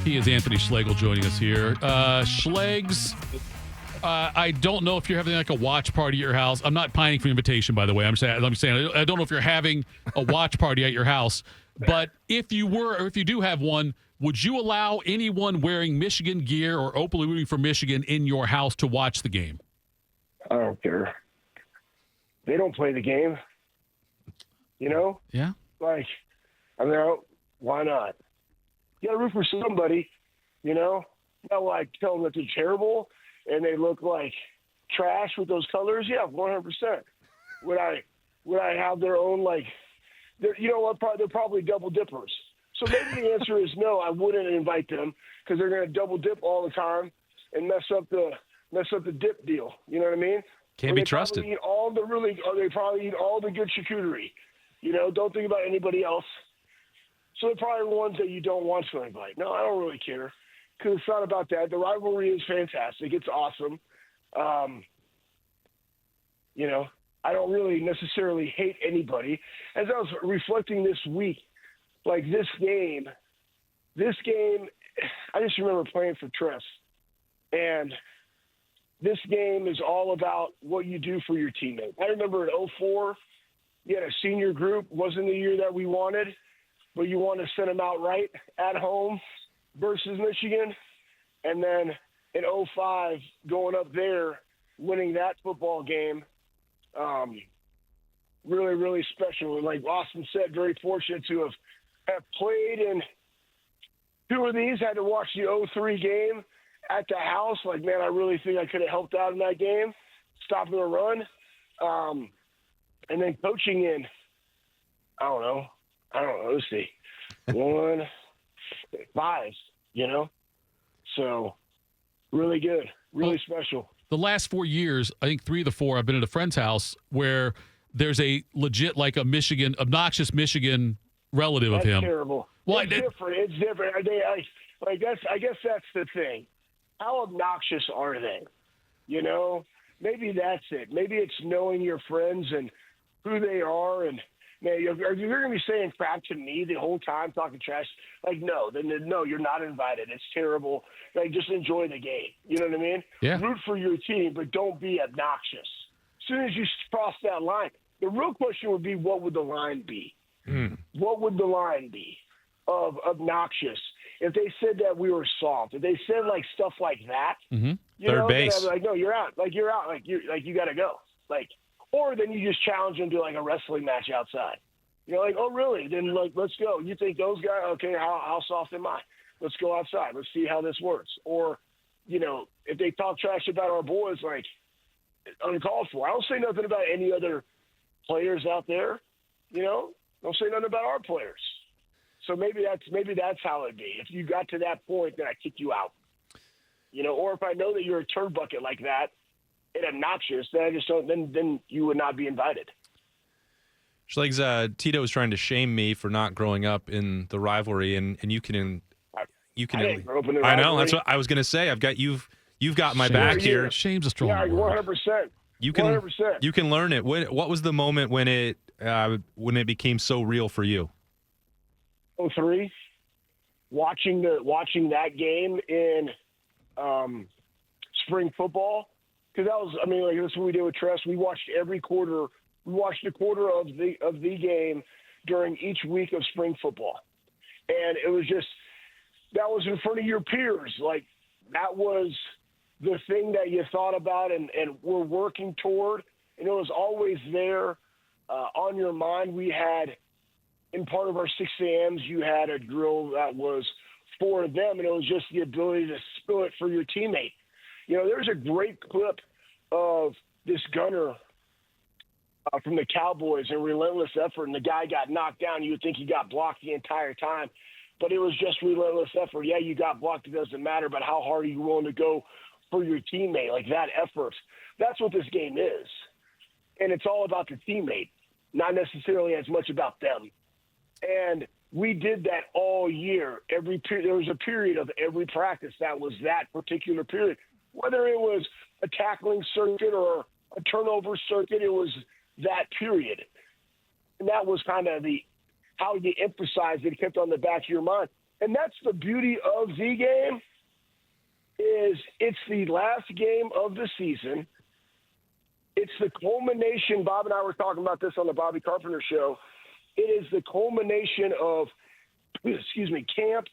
He is Anthony Schlegel joining us here. Schlegs, I don't know if you're having like a watch party at your house. I'm not pining for an invitation, by the way. I'm saying I don't know if you're having a watch party at your house, but if you were, or if you do have one, would you allow anyone wearing Michigan gear or openly rooting for Michigan in your house to watch the game? I don't care. They don't play the game. You know? Yeah. Like, I mean, why not? You got to root for somebody, you know? Not like tell them that they're terrible and they look like trash with those colors. Yeah, 100%. Would I have their own, like, you know what? They're probably double dippers. So maybe the answer is no, I wouldn't invite them because they're going to double dip all the time and mess up the dip deal. You know what I mean? Can't be trusted. They probably eat all the good charcuterie. You know, don't think about anybody else. So they're probably the ones that you don't want to invite. No, I don't really care because it's not about that. The rivalry is fantastic. It's awesome. You know, I don't really necessarily hate anybody. As I was reflecting this week, like this game, I just remember playing for Tress. And this game is all about what you do for your teammate. I remember in 2004, you had a senior group. Wasn't the year that we wanted, but you want to send them out right at home versus Michigan. And then in 2005, going up there, winning that football game, really, really special. Like Austin said, very fortunate to have played in two of these, had to watch the 2003 game at the house. Like, man, I really think I could have helped out in that game, stopping the run. And then coaching in, I don't know, let's see, 5, you know? So really good, really special. The last 4 years, I think 3 of the 4, I've been at a friend's house where there's a legit, like a obnoxious Michigan relative of him. That's terrible. Well, it's different. It's different. I guess that's the thing. How obnoxious are they? You know, maybe that's it. Maybe it's knowing your friends and who they are. And man, you're going to be saying crap to me the whole time, talking trash. Like, no, you're not invited. It's terrible. Like, just enjoy the game. You know what I mean? Yeah. Root for your team, but don't be obnoxious. As soon as you cross that line, the real question would be, what would the line be? What would the line be of obnoxious? If they said that we were soft, if they said like stuff like that, Third base, like, no, you're out. Like, you're out. Like, you got to go. Like, or then you just challenge them to like a wrestling match outside. You're like, oh, really? Then like, let's go. You think those guys? Okay, how soft am I? Let's go outside. Let's see how this works. Or, you know, if they talk trash about our boys, like uncalled for. I don't say nothing about any other players out there. You know, don't say nothing about our players. So maybe that's how it'd be. If you got to that point, then I kick you out. You know, or if I know that you're a turd bucket like that and obnoxious, then I just don't. Then you would not be invited. Schlegs, Tito was trying to shame me for not growing up in the rivalry, and you can. I didn't grow up in the rivalry. I know, that's what I was going to say. You've got my back here. Shame's a strong word. 100%. You can 100%. You can learn it. What was the moment when it became so real for you? 2003, watching that game in spring football, because that's what we did with Tress. We watched every quarter. We watched a quarter of the game during each week of spring football, and it was just that was in front of your peers. Like, that was the thing that you thought about and were working toward, and it was always there on your mind. We had, in part of our 6 a.m.s, you had a drill that was for them, and it was just the ability to spill it for your teammate. You know, there's a great clip of this gunner from the Cowboys in relentless effort, and the guy got knocked down. You would think he got blocked the entire time, but it was just relentless effort. Yeah, you got blocked. It doesn't matter, but how hard are you willing to go for your teammate? Like, that effort. That's what this game is. And it's all about the teammate, not necessarily as much about them. And we did that all year. There was a period of every practice that was that particular period. Whether it was a tackling circuit or a turnover circuit, it was that period. And that was kind of how you emphasized it, kept on the back of your mind. And that's the beauty of the game, is it's the last game of the season. It's the culmination. Bob and I were talking about this on the Bobby Carpenter show. It is the culmination of, camp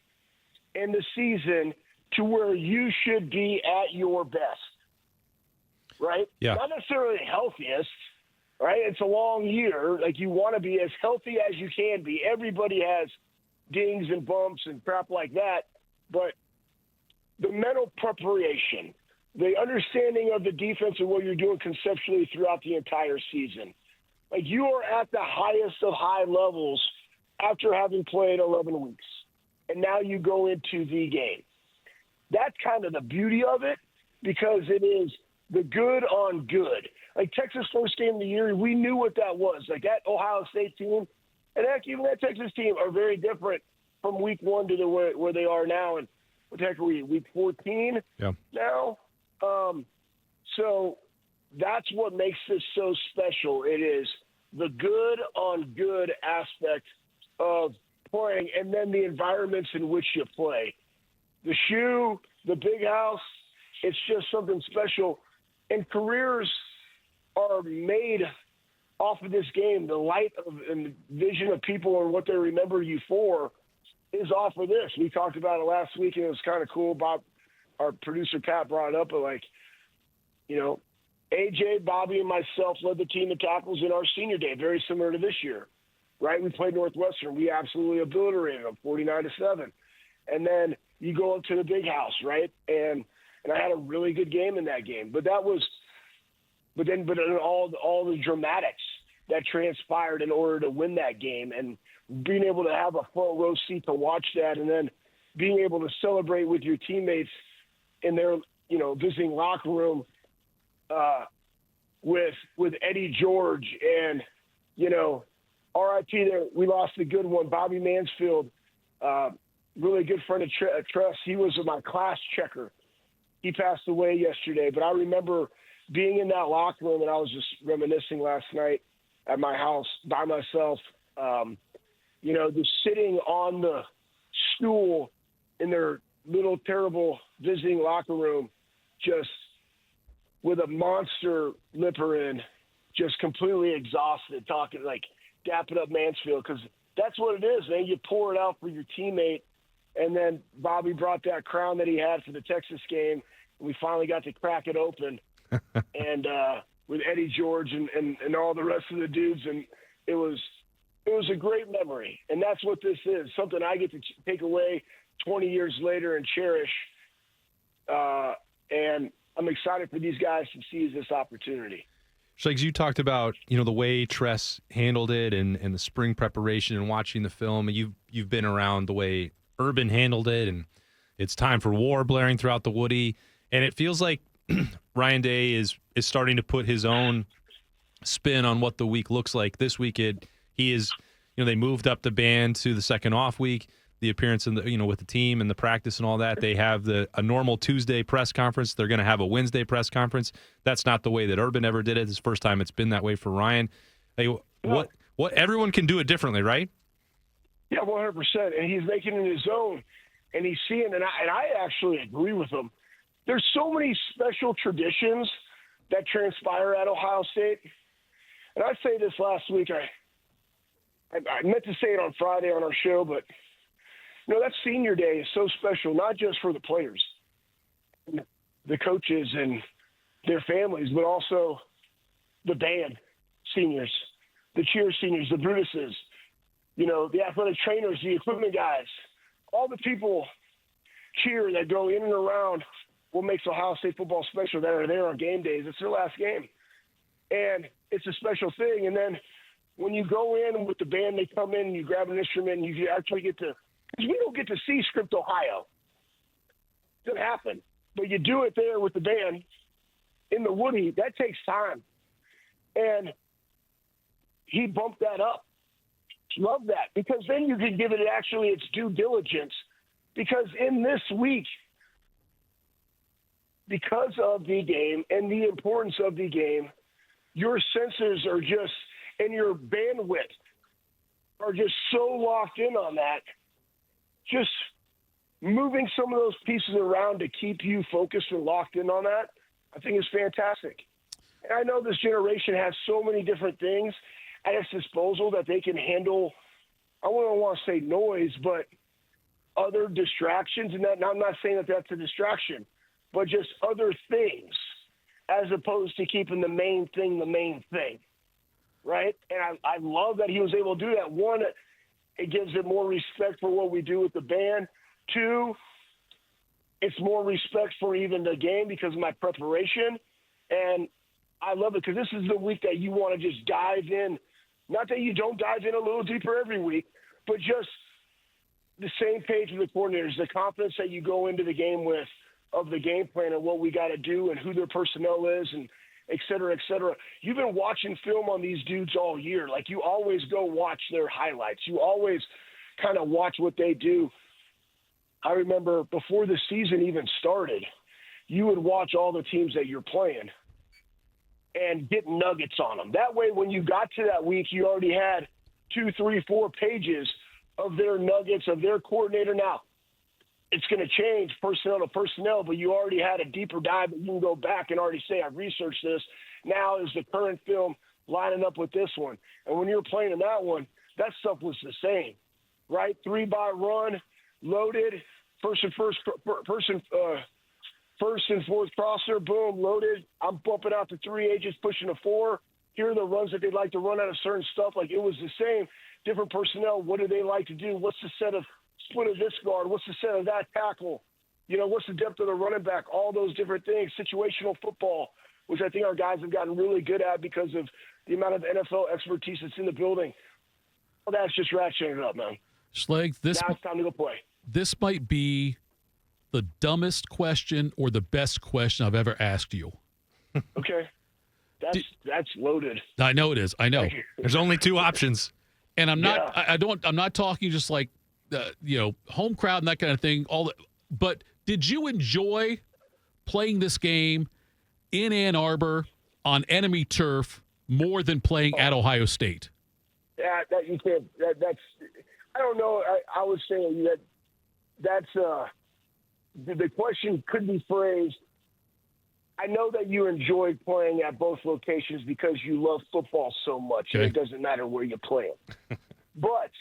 and the season to where you should be at your best, right? Yeah. Not necessarily healthiest, right? It's a long year. Like, you want to be as healthy as you can be. Everybody has dings and bumps and crap like that, but the mental preparation, the understanding of the defense and what you're doing conceptually throughout the entire season. Like, you are at the highest of high levels after having played 11 weeks. And now you go into the game. That's kind of the beauty of it, because it is the good on good. Like, Texas' first game of the year, we knew what that was. Like, that Ohio State team, and heck, even that Texas team, are very different from week one to where they are now. And what the heck are we, week 14 now? So that's what makes this so special. It is the good on good aspect of playing, and then the environments in which you play. The shoe, the big house, it's just something special. And careers are made off of this game. The light of and vision of people and what they remember you for is off of this. We talked about it last week, and it was kind of cool. Bob, our producer Pat, brought it up, but AJ, Bobby, and myself led the team in tackles in our senior day, very similar to this year, right? We played Northwestern. We absolutely obliterated them, 49-7. And then you go up to the big house, right? And I had a really good game in that game. But then all the dramatics that transpired in order to win that game, and being able to have a front row seat to watch that, and then being able to celebrate with your teammates in their, visiting locker room with Eddie George, and, RIP there, we lost a good one. Bobby Mansfield, really good friend of Tress. He was my class checker. He passed away yesterday, but I remember being in that locker room, and I was just reminiscing last night at my house by myself, just sitting on the stool in their little terrible visiting locker room, just with a monster lipper in, just completely exhausted, talking, like, dapping up Mansfield, because that's what it is, man. You pour it out for your teammate, and then Bobby brought that crown that he had for the Texas game, and we finally got to crack it open, and with Eddie George and all the rest of the dudes, and it was a great memory, and that's what this is, something I get to take away 20 years later and cherish, and I'm excited for these guys to seize this opportunity. Schlegel, you talked about, the way Tress handled it and the spring preparation and watching the film. And you've been around the way Urban handled it, and it's time for war blaring throughout the Woody. And it feels like Ryan Day is starting to put his own spin on what the week looks like. This week they moved up the band to the second off week. The appearance in the with the team and the practice and all that. They have a normal Tuesday press conference. They're going to have a Wednesday press conference. That's not the way that Urban ever did it. It's the first time it's been that way for Ryan. What everyone can do it differently, right? Yeah, 100%. And he's making it his own, and he's seeing. And I actually agree with him. There's so many special traditions that transpire at Ohio State. And I say this last week. I meant to say it on Friday on our show, but. That senior day is so special, not just for the players, the coaches and their families, but also the band seniors, the cheer seniors, the Brutuses, the athletic trainers, the equipment guys, all the people cheer that go in and around what makes Ohio State football special, that are there on game days. It's their last game. And it's a special thing. And then when you go in with the band, they come in and you grab an instrument and you actually get to, because we don't get to see Script, Ohio. It doesn't happen. But you do it there with the band in the Woody. That takes time. And he bumped that up. Love that. Because then you can give it actually its due diligence. Because in this week, because of the game and the importance of the game, your senses are just, and your bandwidth are just so locked in on that. Just moving some of those pieces around to keep you focused and locked in on that, I think is fantastic. And I know this generation has so many different things at its disposal that they can handle. I don't want to say noise, but other distractions. And that, now I'm not saying that that's a distraction, but just other things as opposed to keeping the main thing, right? And I love that he was able to do that. One, it gives it more respect for what we do with the band. Two, it's more respect for even the game because of my preparation. And I love it because this is the week that you want to just dive in. Not that you don't dive in a little deeper every week, but just the same page with the coordinators, the confidence that you go into the game with of the game plan and what we got to do and who their personnel is and et cetera, et cetera. You've been watching film on these dudes all year. Like, you always go watch their highlights. You always kind of watch what they do. I remember before the season even started, you would watch all the teams that you're playing and get nuggets on them. That way, when you got to that week, you already had 2, 3, 4 pages of their nuggets, of their coordinator. Now, it's going to change personnel to personnel, but you already had a deeper dive that you can go back and already say, I've researched this. Now is the current film lining up with this one? And when you're playing in that one, that stuff was the same, right? 3-by run, loaded, first and fourth crosser, boom, loaded. I'm bumping out to 3 agents, pushing a 4. Here are the runs that they'd like to run out of certain stuff. Like, it was the same, different personnel. What do they like to do? What's the set of split of this guard? What's the set of that tackle? You know, what's the depth of the running back? All those different things. Situational football, which I think our guys have gotten really good at because of the amount of NFL expertise that's in the building. Well, that's just ratcheting it up, man. Schleg, now it's time to go play. This might be the dumbest question or the best question I've ever asked you. Okay. That's loaded. I know it is. I know. There's only 2 options. And I'm not I'm not talking just like home crowd and that kind of thing. But did you enjoy playing this game in Ann Arbor on enemy turf more than playing at Ohio State? Yeah, that you can't. That's. I don't know. I would say that's the question could be phrased. I know that you enjoyed playing at both locations because you love football so much, and it doesn't matter where you play it. But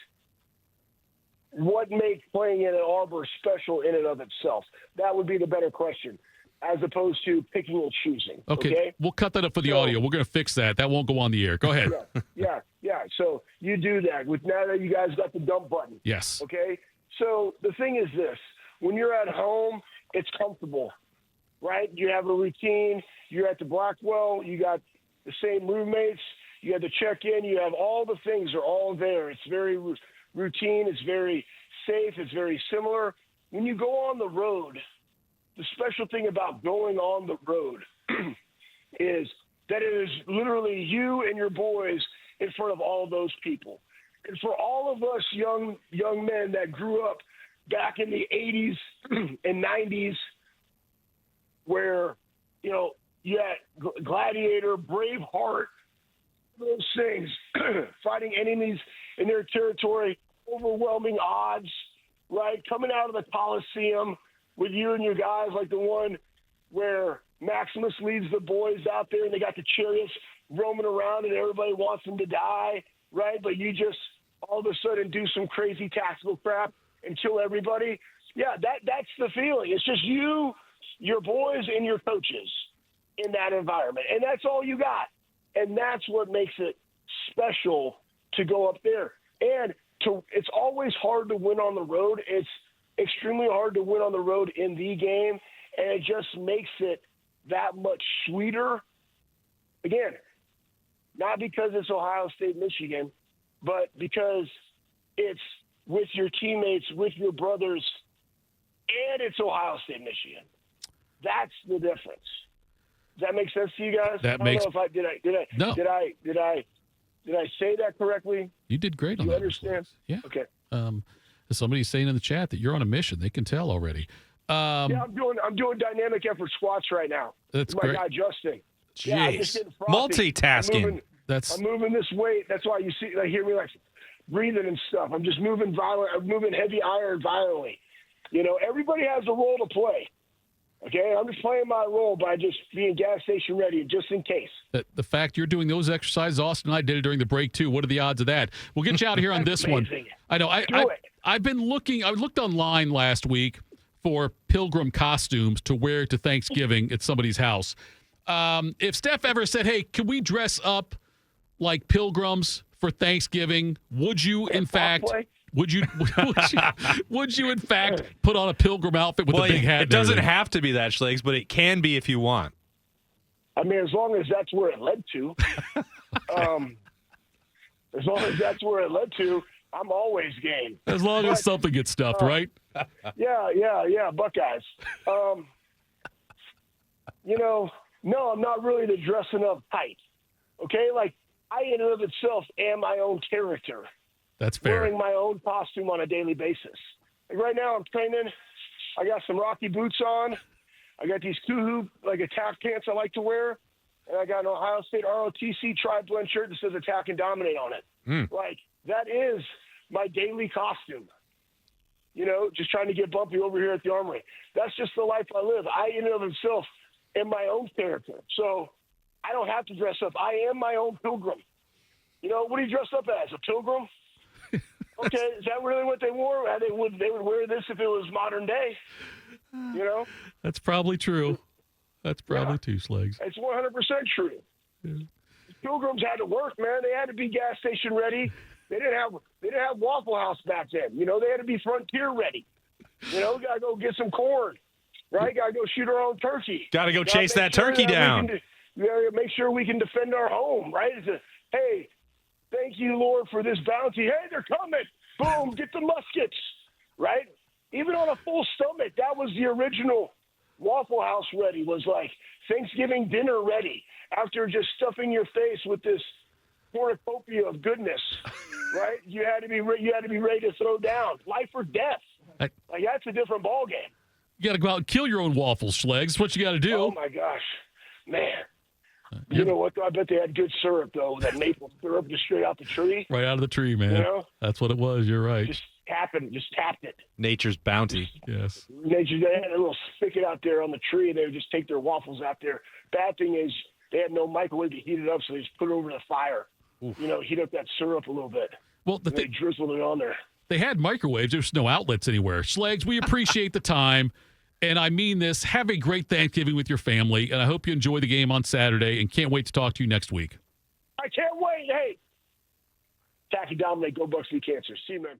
what makes playing in Ann Arbor special in and of itself? That would be the better question, as opposed to picking and choosing. Okay? We'll cut that up for the audio. We're going to fix that. That won't go on the air. Go ahead. Yeah. So you do that. Now that you guys got the dump button. Yes. Okay? So the thing is this. When you're at home, it's comfortable, right? You have a routine. You're at the Blackwell. You got the same roommates. You have to check in. You have all the things are all there. It's very routine. It's very safe. It's very similar. When you go on the road, the special thing about going on the road is that it is literally you and your boys in front of all those people. And for all of us young men that grew up back in the 80s and 90s where, you had Gladiator, Braveheart, those things, fighting enemies in their territory, overwhelming odds, right? Coming out of the Coliseum with you and your guys, like the one where Maximus leads the boys out there and they got the chariots roaming around and everybody wants them to die, right? But you just all of a sudden do some crazy tactical crap and kill everybody. Yeah, that's the feeling. It's just you, your boys, and your coaches in that environment. And that's all you got. And that's what makes it special to go up there. And it's always hard to win on the road. It's extremely hard to win on the road in the game, and it just makes it that much sweeter. Again, not because it's Ohio State, Michigan, but because it's with your teammates, with your brothers, and it's Ohio State, Michigan. That's the difference. Does that make sense to you guys? That I makes. don't know if did I say that correctly? You did great on you that. You understand? Yeah. Okay. Somebody's saying in the chat that you're on a mission. They can tell already. Yeah, I'm doing dynamic effort squats right now. That's my great. guy Justin. Jeez. Yeah, I'm just getting frothy. Multitasking. I'm moving this weight. That's why you hear me like breathing and stuff. I'm just moving violent. I'm moving heavy iron violently. You know, everybody has a role to play. Okay, I'm just playing my role by just being gas station ready, just in case. The fact you're doing those exercises, Austin and I did it during the break too. What are the odds of that? We'll get you out of here on this one. I know. I've been looking. I looked online last week for pilgrim costumes to wear to Thanksgiving at somebody's house. If Steph ever said, "Hey, can we dress up like pilgrims for Thanksgiving?" Would you, in fact? Would you in fact put on a pilgrim outfit with a big hat? It doesn't have to be that, Schlegs, but it can be if you want. I mean, as long as that's where it led to. As long as that's where it led to, I'm always game. As long as something gets stuffed, right? Yeah, Buckeyes. You know, no, I'm not really the dressing up type. Okay, like I in and of itself am my own character. That's fair. Wearing my own costume on a daily basis. Like right now, I'm training. I got some Rocky boots on. I got these Kuhu, like attack pants I like to wear. And I got an Ohio State ROTC tri-blend shirt that says attack and dominate on it. Like, that is my daily costume. You know, just trying to get bumpy over here at the Armory. That's just the life I live. I, in and of itself, am my own character. So I don't have to dress up. I am my own pilgrim. You know, what do you dress up as? A pilgrim? Okay, is that really what they wore? They would wear this if it was modern day. You know? That's probably true. That's probably true, Schlegs. It's 100% true. Yeah. Pilgrims had to work, man. They had to be gas station ready. They didn't have Waffle House back then. You know, they had to be Frontier ready. You know, gotta go get some corn, right? Gotta go shoot our own turkey. Gotta go chase that turkey down. We gotta make sure we can defend our home, right? Hey, thank you, Lord, for this bounty. Hey, they're coming. Boom, get the muskets, right? Even on a full stomach, that was the original Waffle House ready, was like Thanksgiving dinner ready after just stuffing your face with this cornucopia of goodness, right? You had to be ready to throw down. Life or death. Like, that's a different ball game. You got to go out and kill your own waffles, Schlegs. That's what you got to do. Oh, my gosh. Man. You know what, though? I bet they had good syrup, though. That maple syrup just straight out the tree. Right out of the tree, man. You know? That's what it was. You're right. Just tapped it. Nature's bounty. Yes. They had a little spigot out there on the tree, and they would just take their waffles out there. Bad thing is they had no microwave to heat it up, so they just put it over the fire. Oof. You know, heat up that syrup a little bit. Well, they drizzled it on there. They had microwaves. There's no outlets anywhere. Schlegs, we appreciate the time. And I mean this. Have a great Thanksgiving with your family, and I hope you enjoy the game on Saturday, and can't wait to talk to you next week. I can't wait. Hey, Tacky Dominate, go Bucks, beat cancer. See you, man.